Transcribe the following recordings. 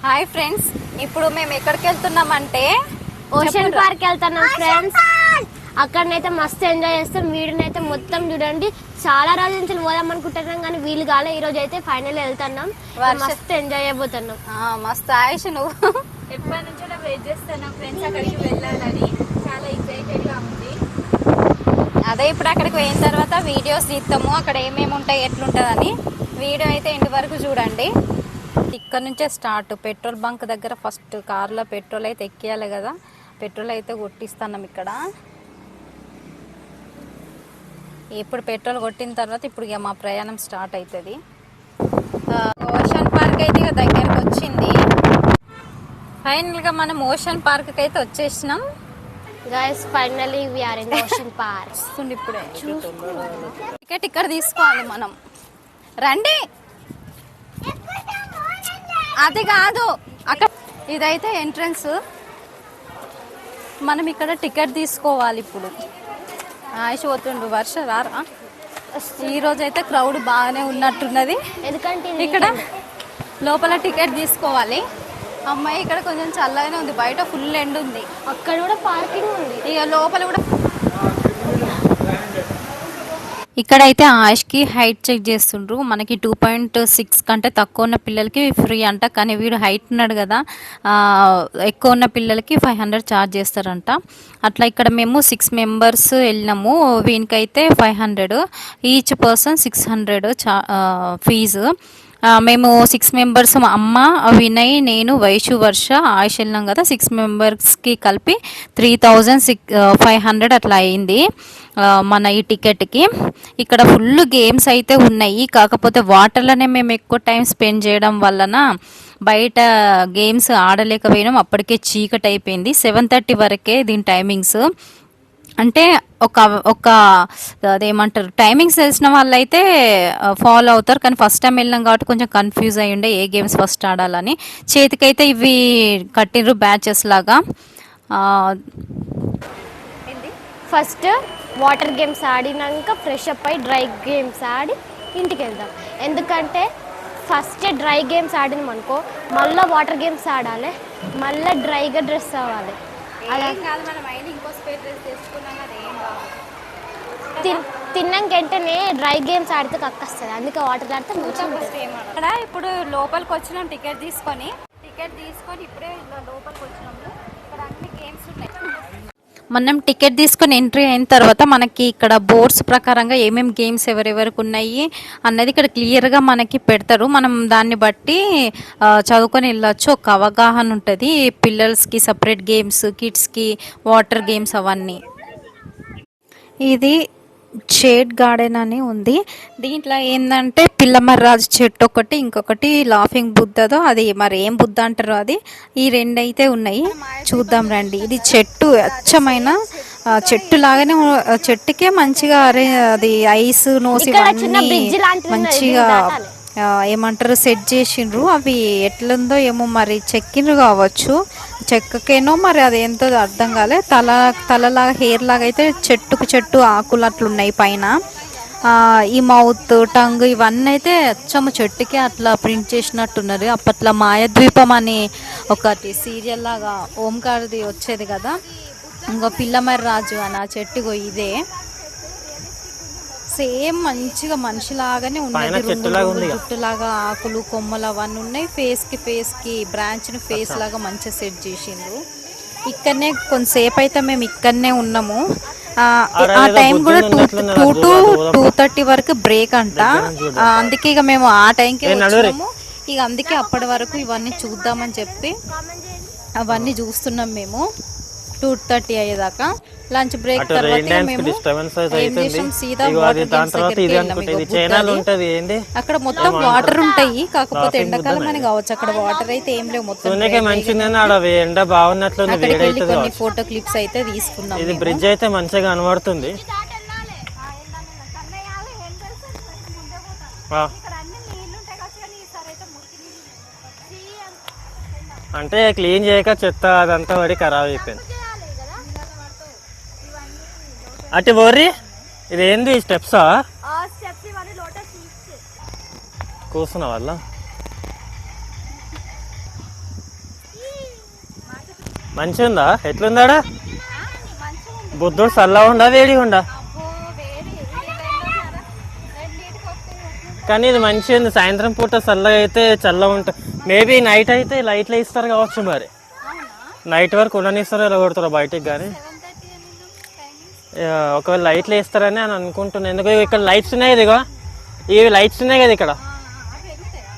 Hi friends, ఇప్పుడు మేము ఎక్కడికి వెళ్తున్నామంటే ఓషన్ పార్క్ వెళ్తున్నాం ఫ్రెండ్స్. అక్కడనైతే మస్తు ఎంజాయ్ చేస్తాం. వీడియోనైతే మొత్తం చూడండి. చాలా రోజుల నుంచి పోదాం అనుకుంటున్నాం కానీ వీలు కాలే. ఈ రోజు అయితే ఫైనల్ వెళ్తున్నాం. మస్తు ఎంజాయ్ అయిపోతున్నాం. మస్తు ఆయుష్, నువ్వు ఎప్పటి నుంచో వెయిట్ చేస్తున్నాం ఫ్రెండ్స్, అక్కడికి వెళ్ళాలని. చాలా ఎక్సైటెడ్ గా ఉంది. అదే ఇప్పుడు అక్కడికి పోయిన తర్వాత వీడియోస్ తీస్తాము, అక్కడ ఏమేమి ఉంటాయి ఎట్లుంటుందని. వీడియో అయితే ఇంటి వరకు చూడండి. ఇక్కడ నుంచే స్టార్ట్. పెట్రోల్ బంక్ దగ్గర ఫస్ట్ కార్లో పెట్రోల్ అయితే ఎక్కియాలి కదా, పెట్రోల్ అయితే కొట్టిస్తున్నాం ఇక్కడ. ఇప్పుడు పెట్రోల్ కొట్టిన తర్వాత ఇప్పుడు ఇక మా ప్రయాణం స్టార్ట్ అవుతుంది. ఓషన్ పార్క్ అయితే ఇక దగ్గరకు వచ్చింది. ఫైనల్గా మనం ఓషన్ పార్క్కి అయితే వచ్చేసినాం. Guys finally we are in ocean park. ఇప్పుడే టికెట్ ఇక్కడ తీసుకోవాలి మనం. రండి, అది కాదు అక్కడ, ఇదైతే ఎంట్రన్స్. మనం ఇక్కడ టికెట్ తీసుకోవాలి. ఇప్పుడు ఆయుష్ పోతుండు, వర్ష రారా. ఈరోజు అయితే క్రౌడ్ బాగానే ఉన్నట్టున్నది, ఎందుకంటే ఇక్కడ లోపల టికెట్ తీసుకోవాలి. అమ్మాయి ఇక్కడ కొంచెం చల్లగానే ఉంది, బయట ఫుల్ ఎండ్ ఉంది. అక్కడ కూడా పార్కింగ్ ఉంది, ఇక లోపల కూడా. ఇక్కడైతే ఆయుష్కి హైట్ చెక్ చేస్తుండ్రు. మనకి 2.6 కంటే తక్కువ ఉన్న పిల్లలకి ఫ్రీ అంట, కానీ వీడు హైట్ ఉన్నాడు కదా, ఎక్కువ ఉన్న పిల్లలకి 500 ఛార్జ్ చేస్తారంట. అట్లా ఇక్కడ మేము 6 మెంబర్స్ వెళ్ళినాము. వీనికైతే 500, ఈచ్ పర్సన్ 600 ఫీజు. మేము 6 మెంబర్స్, అమ్మ, వినయ్, నేను, వైషు, వర్ష, ఆయుష్ వెళ్ళినాం కదా. 6 మెంబర్స్కి కలిపి 3500 అట్లా అయింది మన ఈ టికెట్కి. ఇక్కడ ఫుల్ గేమ్స్ అయితే ఉన్నాయి, కాకపోతే వాటర్లోనే మేము ఎక్కువ టైం స్పెండ్ చేయడం వలన బయట గేమ్స్ ఆడలేకపోయినాం. అప్పటికే చీకటి అయిపోయింది. 7:30 వరకే దీని టైమింగ్స్. అంటే ఒక అదేమంటారు, టైమింగ్స్ తెలిసిన వాళ్ళు అయితే ఫాలో అవుతారు, కానీ ఫస్ట్ టైం వెళ్ళినాం కాబట్టి కొంచెం కన్ఫ్యూజ్ అయ్యి ఉండే ఏ గేమ్స్ ఫస్ట్ ఆడాలని. చేతికైతే ఇవి కట్టిర్రు బ్యాచెస్ లాగా. ఫస్ట్ వాటర్ గేమ్స్ ఆడినాక ఫ్రెష్ అప్ అయి డ్రై గేమ్స్ ఆడి ఇంటికి వెళ్దాం. ఎందుకంటే ఫస్ట్ డ్రై గేమ్స్ ఆడినాం అనుకో, మళ్ళీ వాటర్ గేమ్స్ ఆడాలి, మళ్ళీ డ్రైగా డ్రెస్ అవ్వాలి. తిన్నాక వెంటనే డ్రై గేమ్స్ ఆడితే కక్కొస్తుంది, అందుకే వాటర్ ఆడితే మంచిగా. ఇప్పుడు లోపలికి వచ్చినాం టికెట్ తీసుకొని ఇప్పుడే లోపలికి వచ్చినాము. ఇక్కడ అన్ని గేమ్స్ ఉన్నాయి. మనం టికెట్ తీసుకొని ఎంట్రీ అయిన తర్వాత మనకి ఇక్కడ బోర్డ్స్ ప్రకారంగా ఏమేమి గేమ్స్ ఎవరెవరికి ఉన్నాయి అన్నది ఇక్కడ క్లియర్గా మనకి పెడతారు. మనం దాన్ని బట్టి చదువుకొని వెళ్ళొచ్చు. ఒక అవగాహన ఉంటుంది. పిల్లలకి సపరేట్ గేమ్స్, కిడ్స్కి వాటర్ గేమ్స్ అవన్నీ. ఇది షేడ్ గార్డెన్ అని ఉంది. దీంట్లో ఏంటంటే పిల్లమర్రాజు చెట్టు ఒకటి, ఇంకొకటి లాఫింగ్ బుద్ధదో, అది మరి ఏం బుద్ధ అంటారో అది. ఈ రెండైతే ఉన్నాయి, చూద్దాం రండి. ఇది చెట్టు, అచ్చమైన చెట్టు లాగానే, చెట్టుకే మంచిగా అది ఐస్ నోసి మంచిగా ఏమంటారు సెట్ చేసిండ్రు. అవి ఎట్లుందో ఏమో మరి చెక్కిండ్రు కావచ్చు, చెక్కకేనో మరి అది ఎంతో అర్థం కాలే. తలలాగా హెయిర్ లాగా అయితే చెట్టు ఆకులు అట్లున్నాయి పైన. ఈ మౌత్, టంగ్ ఇవన్నీ అయితే అచ్చము చెట్టుకే అట్లా ప్రింట్ చేసినట్టున్నారు. అప్పట్లో మాయాద్వీపం అని ఒకటి సీరియల్ లాగా ఓంకార్ది వచ్చేది కదా, ఇంకో పిల్లమర్రాజు అని ఆ చెట్టు ఇదే సేమ్ మంచిగా మనిషిలాగానే ఉన్నది. జుట్టులాగా ఆకులు, కొమ్మలు అవన్నీ ఉన్నాయి. ఫేస్ కి బ్రాంచ్ ని ఫేస్ లాగా మంచిగా సెట్ చేసిండ్రు. ఇక్కడనే కొంతసేపు అయితే మేము ఇక్కడనే ఉన్నాము. ఆ టైం కూడా 2 to 2:30 వరకు బ్రేక్ అంట. అందుకే ఇక మేము ఆ టైంకి వచ్చాము. ఇక అందుకే అప్పటి వరకు ఇవన్నీ చూద్దామని చెప్పి అవన్నీ చూస్తున్నాం మేము 2:30 అయ్యేదాకా. లంచ్ బ్రేక్ తర్వాత అక్కడ మొత్తం వాటర్ ఉంటాయి, కాకపోతే ఎండాకాలం అని కావచ్చు. అక్కడ వాటర్ అయితే ఏం లేవు, మొత్తం కొన్ని ఫోటో క్లిప్స్ అయితే తీసుకున్నాం. ఇది బ్రిడ్జ్ అయితే మంచిగా కనబడుతుంది. అంటే క్లీన్ చేయక చెత్త అదంతా పడి ఖరాబ్ అయిపోయింది. అటు బోర్రి, ఇదేంది స్టెప్సా? కూర్చున్న వాళ్ళ మంచిగా ఉందా? ఎట్లుందాడా? మంచిగా ఉంది. బుద్ధుడు చల్లగా ఉండా వేడిగా ఉండా? అబ్బో వేడి ఇది రెండింటికి వస్తే కానీ ఇది మంచిగా ఉంది. సాయంత్రం పూట చల్లగా అయితే చల్లగా ఉంటుంది. మేబీ నైట్ అయితే లైట్లు ఇస్తారు కావచ్చు మరి. అవునా? నైట్ వరకు ఉండనిస్తారో ఇలా కొడతారో బయటికి. కానీ 7:30 టైమింగ్. ఒకవేళ లైట్లు వేస్తారని అని అనుకుంటున్నాను. ఎందుకంటే ఇక్కడ లైట్స్ ఉన్నాయి కదా, ఇవి లైట్స్ ఉన్నాయి కదా ఇక్కడ. అవి వెళ్తాయా?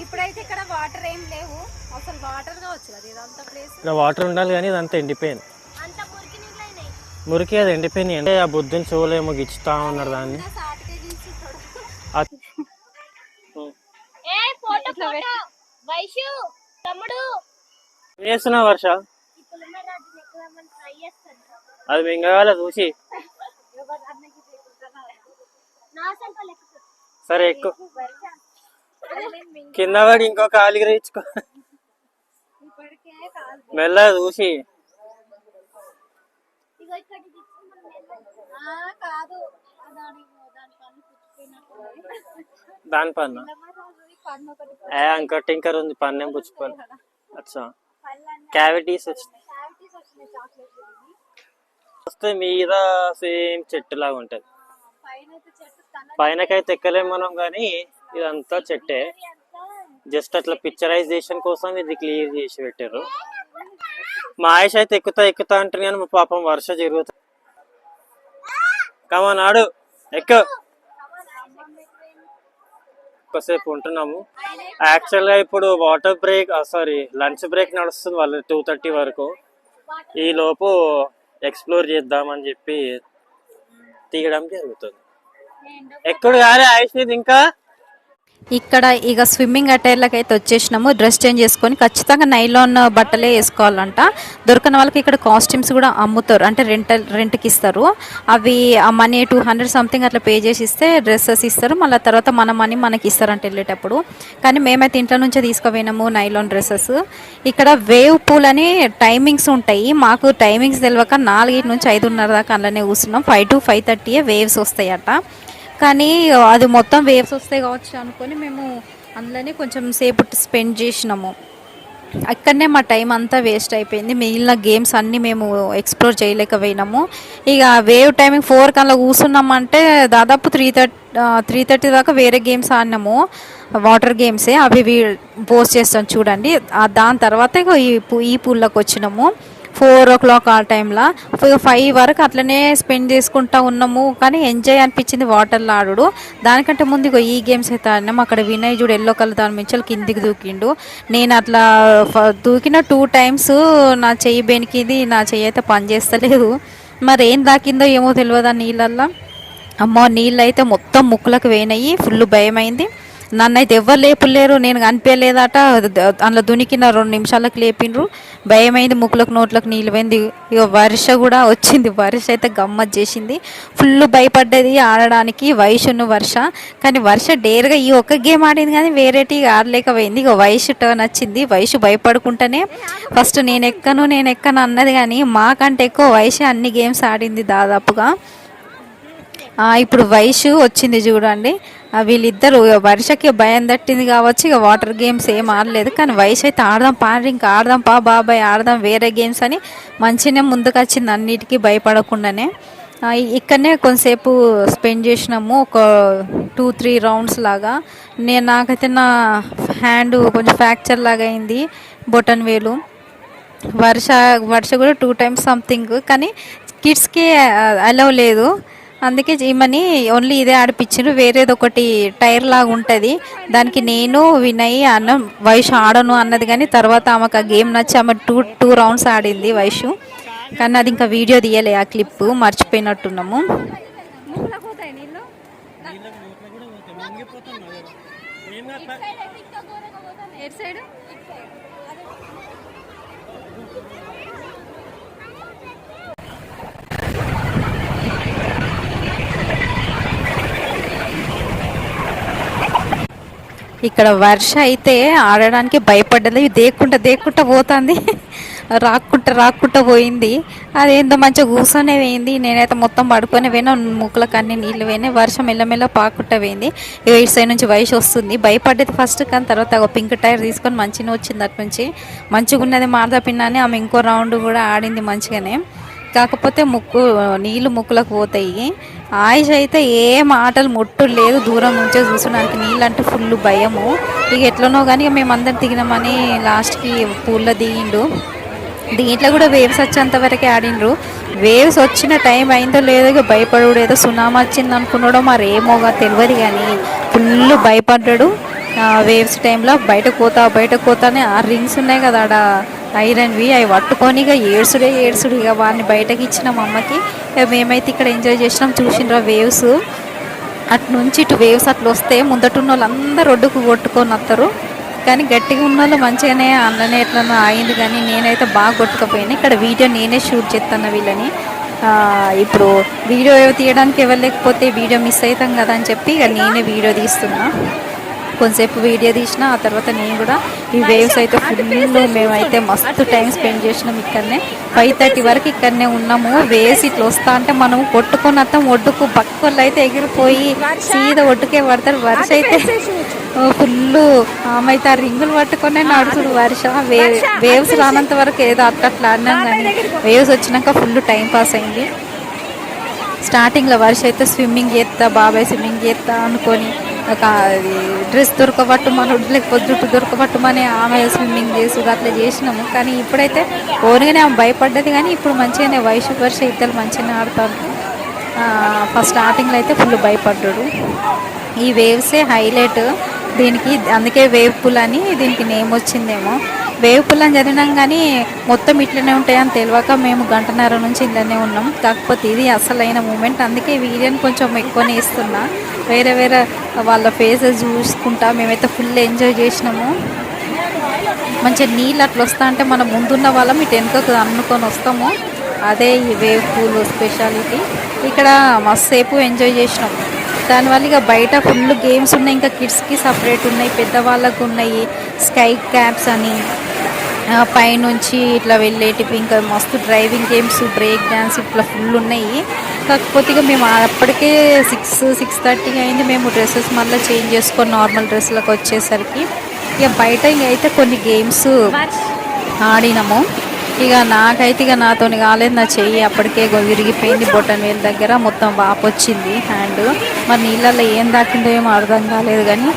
ఇప్పుడైతే ఇక్కడ వాటర్ ఏం లేవు, అసలు వాటర్ కావచ్చు కదా ఇదంతా ప్లేస్. ఇక్కడ వాటర్ ఉండాలి కానీ ఇదంతా ఎండిపోయింది. అంత మురికి నీళ్ళు అయినాయి. మురికి అది ఎండిపోయింది. అంటే ఆ బుద్ధిని చూలేమో గిచ్చుతా ఉన్నారు దాన్ని. సాటికే తీసుకుంటాడు. ఏ ఫోటో ఫోటో వైషు తమ్ముడు ఏం చేస్తున్నావు వర్ష? ఈ పులిమేరాజుని ఎక్కుదామని ట్రై చేస్తాను. అది మింగగాల చూసి. నా సంపల్ ఎక్కు. సరే ఎక్కువ కింద పడి ఇంకో కాలు గ్రహించుకో. మెల్లగా చూసి. ఇగో ఇక్కడ కాదు దాని పన్ను పన్ను ఒకటి ఇంకో టింకర్ ఉంది, పన్నేం పుచ్చుకోవాలి. అచ్చా క్యావిటీస్ వచ్చినాయి. వచ్చినాయి చాక్లెట్ వస్తే మీద సేమ్ చెట్టు లాగా ఉంటది. పైన అయితే చెట్టు పైనకైతే ఎక్కలేము మనం, కానీ ఇదంతా చెట్టే. జస్ట్ అట్లా పిక్చరైజేషన్ కోసం ఇది క్లియర్ చేసి పెట్టారు. మా ఆయుష్ అయితే ఎక్కుతా అంటారు కానీ మా పాపం వర్ష జరుగుతుంది. కమా నాడు ఎక్కువ కొద్దిసేపు ఉంటున్నాము. యాక్చువల్గా ఇప్పుడు వాటర్ బ్రేక్ లంచ్ బ్రేక్ నడుస్తుంది వాళ్ళు 2:30 వరకు. ఈ లోపు ఎక్స్ప్లోర్ చేద్దామని చెప్పి తీయడం జరుగుతుంది. ఎక్కడ కానీ ఆయుష్ ఇంకా ఇక్కడ ఇక స్విమ్మింగ్ అటైర్లకు అయితే వచ్చేసినాము. డ్రెస్ చేంజ్ చేసుకొని ఖచ్చితంగా నైలాన్ బట్టలే వేసుకోవాలంట. దొరకని వాళ్ళకి ఇక్కడ కాస్ట్యూమ్స్ కూడా అమ్ముతారు, అంటే రెంట్కి ఇస్తారు. అవి ఆ మనీ 200 సంథింగ్ అట్లా పే చేసి ఇస్తే డ్రెస్సెస్ ఇస్తారు. మళ్ళీ తర్వాత మన మనీ మనకి ఇస్తారంట వెళ్ళేటప్పుడు. కానీ మేమైతే ఇంట్లో నుంచే తీసుకుపోయినాము నైలాన్ డ్రెస్సెస్. ఇక్కడ వేవ్ పూల్ అని టైమింగ్స్ ఉంటాయి. మాకు టైమింగ్స్ తెలియక 4 నుంచి 5:30 దాకా అందులోనే కూర్చున్నాం. 5 to 5:30 వేవ్స్ వస్తాయట. కానీ అది మొత్తం వేవ్స్ వస్తాయి కావచ్చు అనుకొని మేము అందులోనే కొంచెం సేపు స్పెండ్ చేసినాము. అక్కడనే మా టైం అంతా వేస్ట్ అయిపోయింది. మిగిలిన గేమ్స్ అన్నీ మేము ఎక్స్ప్లోర్ చేయలేకపోయినాము. ఇక వేవ్ టైమింగ్ 4 కల్లా కూర్చున్నామంటే దాదాపు 3:30 దాకా వేరే గేమ్స్ ఆడినాము. వాటర్ గేమ్సే అవి పోస్ట్ చేస్తాం చూడండి. దాని తర్వాత ఇక ఈ పూల్లోకి వచ్చినాము 4 o'clock ఆ టైంలో. 5 వరకు అట్లనే స్పెండ్ చేసుకుంటా ఉన్నాము. కానీ ఎంజాయ్ అనిపించింది వాటర్లో ఆడు. దానికంటే ముందు ఇగో ఈ గేమ్స్ అయితే ఆడినాము. అక్కడ వినయ్ చూడు ఎల్లో కలర్ దాని మించి కిందికి దూకిండు. నేను అట్లా దూకిన 2 times నా చెయ్యి బెనికింది. నా చెయ్యి అయితే పని చేస్తలేదు. మరి ఏం దాకిందో ఏమో తెలియదు ఆ నీళ్ళల్లో. అమ్మో నీళ్ళు అయితే మొత్తం ముక్కులకు వేయినాయి. ఫుల్ భయం అయింది. నన్ను అయితే ఎవ్వరు లేపులేరు, నేను కనిపించలేదట. అందులో దునికిన 2 నిమిషాలకు లేపిండ్రు. భయమైంది, ముక్కులకు నోట్లకు నీళ్ళు పోయింది. ఇక వర్ష కూడా వచ్చింది. వర్ష అయితే గమ్మత్ చేసింది. ఫుల్ భయపడ్డది ఆడడానికి వైషును వర్ష. కానీ వర్ష డేర్గా ఈ ఒక్క గేమ్ ఆడింది కానీ వేరేటి ఆడలేకపోయింది. ఇక వైషు టర్న్ వచ్చింది. వైషు భయపడుకుంటేనే ఫస్ట్ నేను ఎక్కను అన్నది. కానీ మాకంటే ఎక్కువ వైషు అన్ని గేమ్స్ ఆడింది దాదాపుగా. ఇప్పుడు వైషు వచ్చింది చూడండి. వీళ్ళిద్దరు వర్షకి భయం తట్టింది కావచ్చు. ఇక వాటర్ గేమ్స్ ఏం ఆడలేదు. కానీ వయసు అయితే ఇంకా ఆడదాం పా బాబాయ్ ఆడదాం వేరే గేమ్స్ అని మంచిగానే ముందుకు వచ్చింది అన్నిటికీ భయపడకుండానే. ఇక్కడనే కొంతసేపు స్పెండ్ చేసినాము, ఒక 2-3 రౌండ్స్ లాగా. నాకైతే నా హ్యాండ్ కొంచెం ఫ్రాక్చర్ లాగా అయింది, బొటన్ వేలు. వర్ష కూడా 2 times సంథింగ్. కానీ కిడ్స్కి అలవ్ లేదు, అందుకే ఈమెని ఓన్లీ ఇదే ఆడిపించారు. వేరేది ఒకటి టైర్ లాగా ఉంటుంది, దానికి నేను వినయ్ అన్న వైషు ఆడను అన్నది. కానీ తర్వాత ఆమెకు ఆ గేమ్ నచ్చి ఆమె 2 rounds ఆడింది వైషు. కానీ అది ఇంకా వీడియో తీయలే, ఆ క్లిప్ మర్చిపోయినట్టున్నాము. ఇక్కడ వర్ష అయితే ఆడడానికి భయపడ్డది, దేక్కుంటా పోతుంది. రాక్కుంటా పోయింది. అదేందో మంచిగా కూర్చొనే పోయింది. నేనైతే మొత్తం పడుకొని పోయినా, ముక్కులకు అన్ని నీళ్ళు పోయినాయి. వర్షం మెల్లమెల్ల పాక్కుంటా పోయింది. ఇక ఇటు సైడ్ నుంచి వయసు వస్తుంది. భయపడ్డది ఫస్ట్, కానీ తర్వాత ఒక పింక్ టైర్ తీసుకొని మంచిగా వచ్చింది. అటు నుంచి మంచిగా ఉన్నది మారదా పిన్న అని ఆమె ఇంకో రౌండ్ కూడా ఆడింది మంచిగానే. కాకపోతే నీళ్ళు ముక్కులకు పోతాయి. ఆయుష్ అయితే ఏ మాటలు ముట్టు లేదు, దూరం నుంచే చూసడానికి. నీళ్ళు అంటే ఫుల్ భయము. ఇక ఎట్లనో కానీ మేమందరం దిగినామని లాస్ట్కి పూల్లో దిగిండు. దీంట్లో కూడా వేవ్స్ వచ్చేంత వరకే ఆడిండ్రు. వేవ్స్ వచ్చిన టైం అయిందో లేదో ఇక భయపడు, ఏదో సునామీ వచ్చింది అనుకున్నాడో మరేమోగా తెలియదు, కానీ ఫుల్ భయపడ్డాడు. వేవ్స్ టైంలో బయటకు పోతానే ఆ రింగ్స్ ఉన్నాయి కదా ఆడ ఐరన్వి, అవి పట్టుకొని ఇక ఏడ్సుడు ఇక వాడిని బయటకి ఇచ్చినాం అమ్మకి. మేమైతే ఇక్కడ ఎంజాయ్ చేసినాం. చూసిండ్రా వేవ్స్ అటు నుంచి ఇటు వేవ్స్ అట్లా వస్తే ముందటున్న వాళ్ళందరూ ఒడ్డుకు కొట్టుకొని వస్తారు. కానీ గట్టిగా ఉన్న వాళ్ళు మంచిగానే అన్ననే ఎట్లనో ఆగింది. కానీ నేనైతే బాగా కొట్టుకపోయాను. ఇక్కడ వీడియో నేనే షూట్ చేస్తాను వీళ్ళని. ఇప్పుడు వీడియో తీయడానికి ఎవరు లేకపోతే వీడియో మిస్ అవుతాం కదా అని చెప్పి ఇక నేనే వీడియో తీస్తున్నా. కొంతసేపు వీడియో తీసిన, ఆ తర్వాత నేను కూడా ఈ వేవ్స్ అయితే ఫుల్ మేమైతే మస్తు టైం స్పెండ్ చేసినాం. ఇక్కడనే 5:30 వరకు ఇక్కడనే ఉన్నాము. వేవ్స్ ఇట్లా వస్తా అంటే మనము కొట్టుకొని వస్తాం ఒడ్డుకు. పక్కలు అయితే ఎగిరిపోయి సీదా ఒడ్డుకే పడతారు. వర్ష అయితే ఫుల్ ఆమె అయితే ఆ రింగులు పట్టుకునే నడుచుడు. వర్ష వేవ్స్ రానంత వరకు ఏదో అట్లా అన్నాం, కానీ వేవ్స్ వచ్చినాక ఫుల్ టైం పాస్ అయింది. స్టార్టింగ్లో వర్ష అయితే స్విమ్మింగ్ చేస్తా, బాబాయ్ స్విమ్మింగ్ చేస్తా అనుకొని డ్రెస్ దొరకబట్టుమని, లేకపోతే జుట్టు దొరకబట్టుమని ఆమె స్విమ్మింగ్ చేసుడు అట్లా చేసినాము. కానీ ఇప్పుడైతే ఓన్గానే ఆమె భయపడ్డది. కానీ ఇప్పుడు మంచిగానే వర్ష ఇద్దరు మంచిగానే ఆడతారు. ఫస్ట్ స్టార్టింగ్లో అయితే ఫుల్ భయపడ్డాడు. ఈ వేవ్సే హైలైట్ దీనికి, అందుకే వేవ్ పూల్ అని దీనికి నేమ్ వచ్చిందేమో. వేవ్ పూల్ అని చదివినాం, కానీ మొత్తం ఇట్లనే ఉంటాయని తెలియక మేము 1:30 నుంచి ఇట్లనే ఉన్నాం. కాకపోతే ఇది అసలైన మూమెంట్, అందుకే వీడియోని కొంచెం ఎక్కువనే ఇస్తున్నా. వేరే వాళ్ళ ఫేసెస్ చూసుకుంటా మేమైతే ఫుల్ ఎంజాయ్ చేసినాము. మంచిగా నీళ్ళు అట్లా వస్తా అంటే మనం ముందున్న వాళ్ళం ఇటు వెనుకకు అనుకొని వస్తాము. అదే ఈ వేవ్ పూల్ స్పెషాలిటీ. ఇక్కడ మస్తు సేపు ఎంజాయ్ చేసినాం. దానివల్ల ఇక బయట ఫుల్ గేమ్స్ ఉన్నాయి. ఇంకా కిడ్స్కి సపరేట్ ఉన్నాయి, పెద్దవాళ్ళకు ఉన్నాయి. స్కై క్యాప్స్ అని పైనుంచి ఇట్లా వెళ్ళేటివి, ఇంకా మస్తు డ్రైవింగ్ గేమ్స్, బ్రేక్ డ్యాన్స్ ఇట్లా ఫుల్ ఉన్నాయి. కాకపోతే ఇక మేము అప్పటికే 6:30 అయింది. మేము డ్రెస్సెస్ మళ్ళీ చేంజ్ చేసుకొని నార్మల్ డ్రెస్లకు వచ్చేసరికి ఇక బయట అయితే కొన్ని గేమ్స్ ఆడినాము. ఇక నాకైతే నాతో కాలేదు, నా చెయ్యి అప్పటికే విరిగిపోయింది. బొటన్ వేలు దగ్గర మొత్తం వాపు వచ్చింది హ్యాండ్. మరి నీళ్ళల్లో ఏం దాకిందో ఏమో అర్థం కాలేదు, కానీ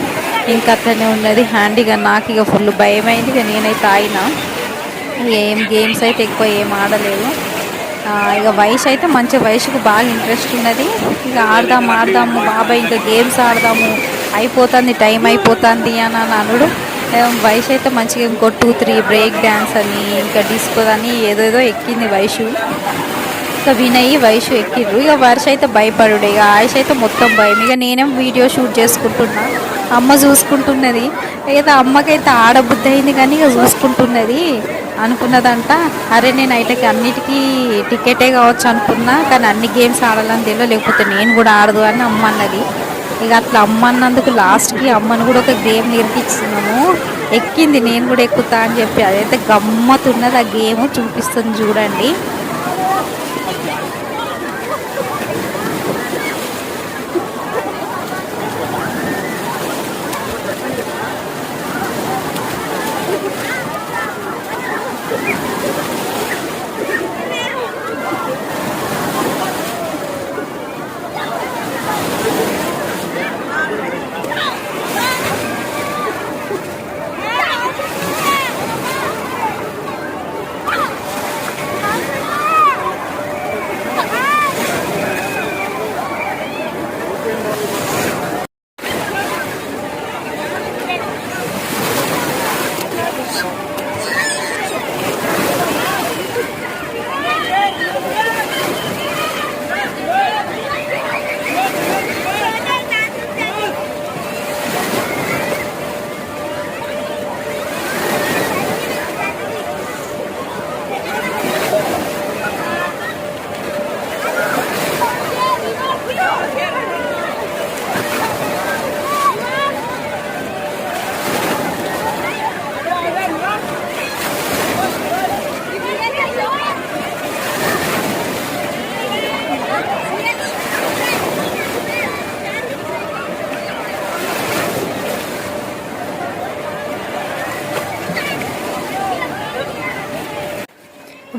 ఇంకా అట్లనే ఉన్నది హ్యాండ్. ఇక నాకు ఇక ఫుల్ భయమైంది. ఇక నేనైతే ఆగినా. ఏం గేమ్స్ అయితే ఎక్కువ ఏం ఆడలేదు. ఇక వయసు అయితే మంచి వయసుకు బాగా ఇంట్రెస్ట్ ఉన్నది. ఇక ఆడదాము బాబాయ్, ఇంకా గేమ్స్ ఆడదాము, అయిపోతుంది టైం అయిపోతుంది అని అనుడు. వయసు అయితే మంచిగా ఇంకో 2-3 బ్రేక్ డ్యాన్స్ అని, ఇంకా డిస్కో అని ఏదేదో ఎక్కింది వయసు. ఇక వినయ్ వయసు ఎక్కిర్రు. ఇక వర్ష అయితే భయపడు. ఇక ఆయుష్ అయితే మొత్తం భయం. ఇక నేనేం వీడియో షూట్ చేసుకుంటున్నా, అమ్మ చూసుకుంటున్నది. ఏదో అమ్మకైతే ఆడబుద్ధి అయింది, కానీ ఇక చూసుకుంటున్నది. అనుకున్నదంట, అరే నేను ఐటకి అన్నిటికీ టికెటే కావచ్చు అనుకున్నా, కానీ అన్ని గేమ్స్ ఆడాలని తెలియదు, లేకపోతే నేను కూడా ఆడదు అని అమ్మ అన్నది. ఇక అట్లా అమ్మ అన్నందుకు లాస్ట్కి అమ్మను కూడా ఒక గేమ్ నేర్పించినాము. ఎక్కింది, నేను కూడా ఎక్కుతా అని చెప్పి. అదైతే గమ్మతున్నది. ఆ గేమ్ చూపిస్తుంది చూడండి.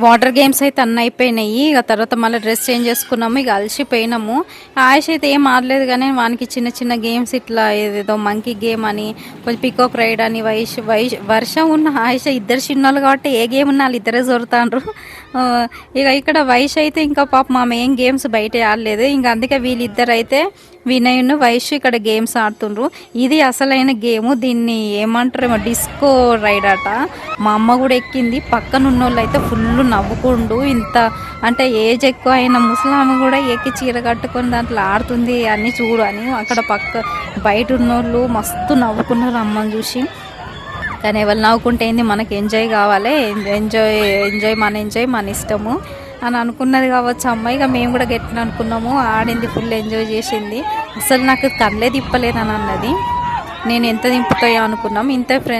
వాటర్ గేమ్స్ అయితే అన్నీ అయిపోయినాయి. ఇక తర్వాత మళ్ళీ డ్రెస్ చేంజ్ చేసుకున్నాము. ఇక అలసిపోయినాము. ఆయుష్ అయితే ఏం ఆడలేదు కానీ వానికి చిన్న చిన్న గేమ్స్ ఇట్లా ఏదేదో మంకీ గేమ్ అని, కొంచెం పికాక్ రైడ్ అని, వర్షం ఉన్న ఆయుష ఇద్దరు చిన్నోళ్ళు కాబట్టి ఏ గేమ్ ఉన్నా వాళ్ళు ఇద్దరే జోరుతాండ్రు. ఇక ఇక్కడ వైష్ అయితే ఇంకా పాప మా మెయిన్ గేమ్స్ బయట ఆడలేదు. ఇంకా అందుకే వీళ్ళిద్దరు అయితే వినయ్ను వైష్ ఇక్కడ గేమ్స్ ఆడుతుండ్రు. ఇది అసలైన గేము. దీన్ని ఏమంటారేమో డిస్కో రైడ్ అట. మా అమ్మ కూడా ఎక్కింది. పక్కన ఉన్నోళ్ళు అయితే ఫుల్ నవ్వుకుండు. ఇంత అంటే ఏజ్ ఎక్కువ అయిన ముసలామె కూడా ఎక్కి చీర కట్టుకొని దాంట్లో ఆడుతుంది అని చూడు అని అక్కడ బయట ఉన్నోళ్ళు మస్తు నవ్వుకున్నారు అమ్మని చూసి. కానీ ఎవరు నవ్వుకుంటే ఏంది, మనకి ఎంజాయ్ కావాలి. ఎంజాయ్ మన ఇష్టము అని అనుకున్నది కావచ్చు అమ్మాయి. ఇక మేము కూడా గట్టిన అనుకున్నాము. ఆడింది, ఫుల్ ఎంజాయ్ చేసింది. అసలు నాకు కళ్ళే తిప్పలేదని అన్నది. నేను ఎంత దింపుతాయో అనుకున్నాం. ఇంతే ఫ్రెండ్స్.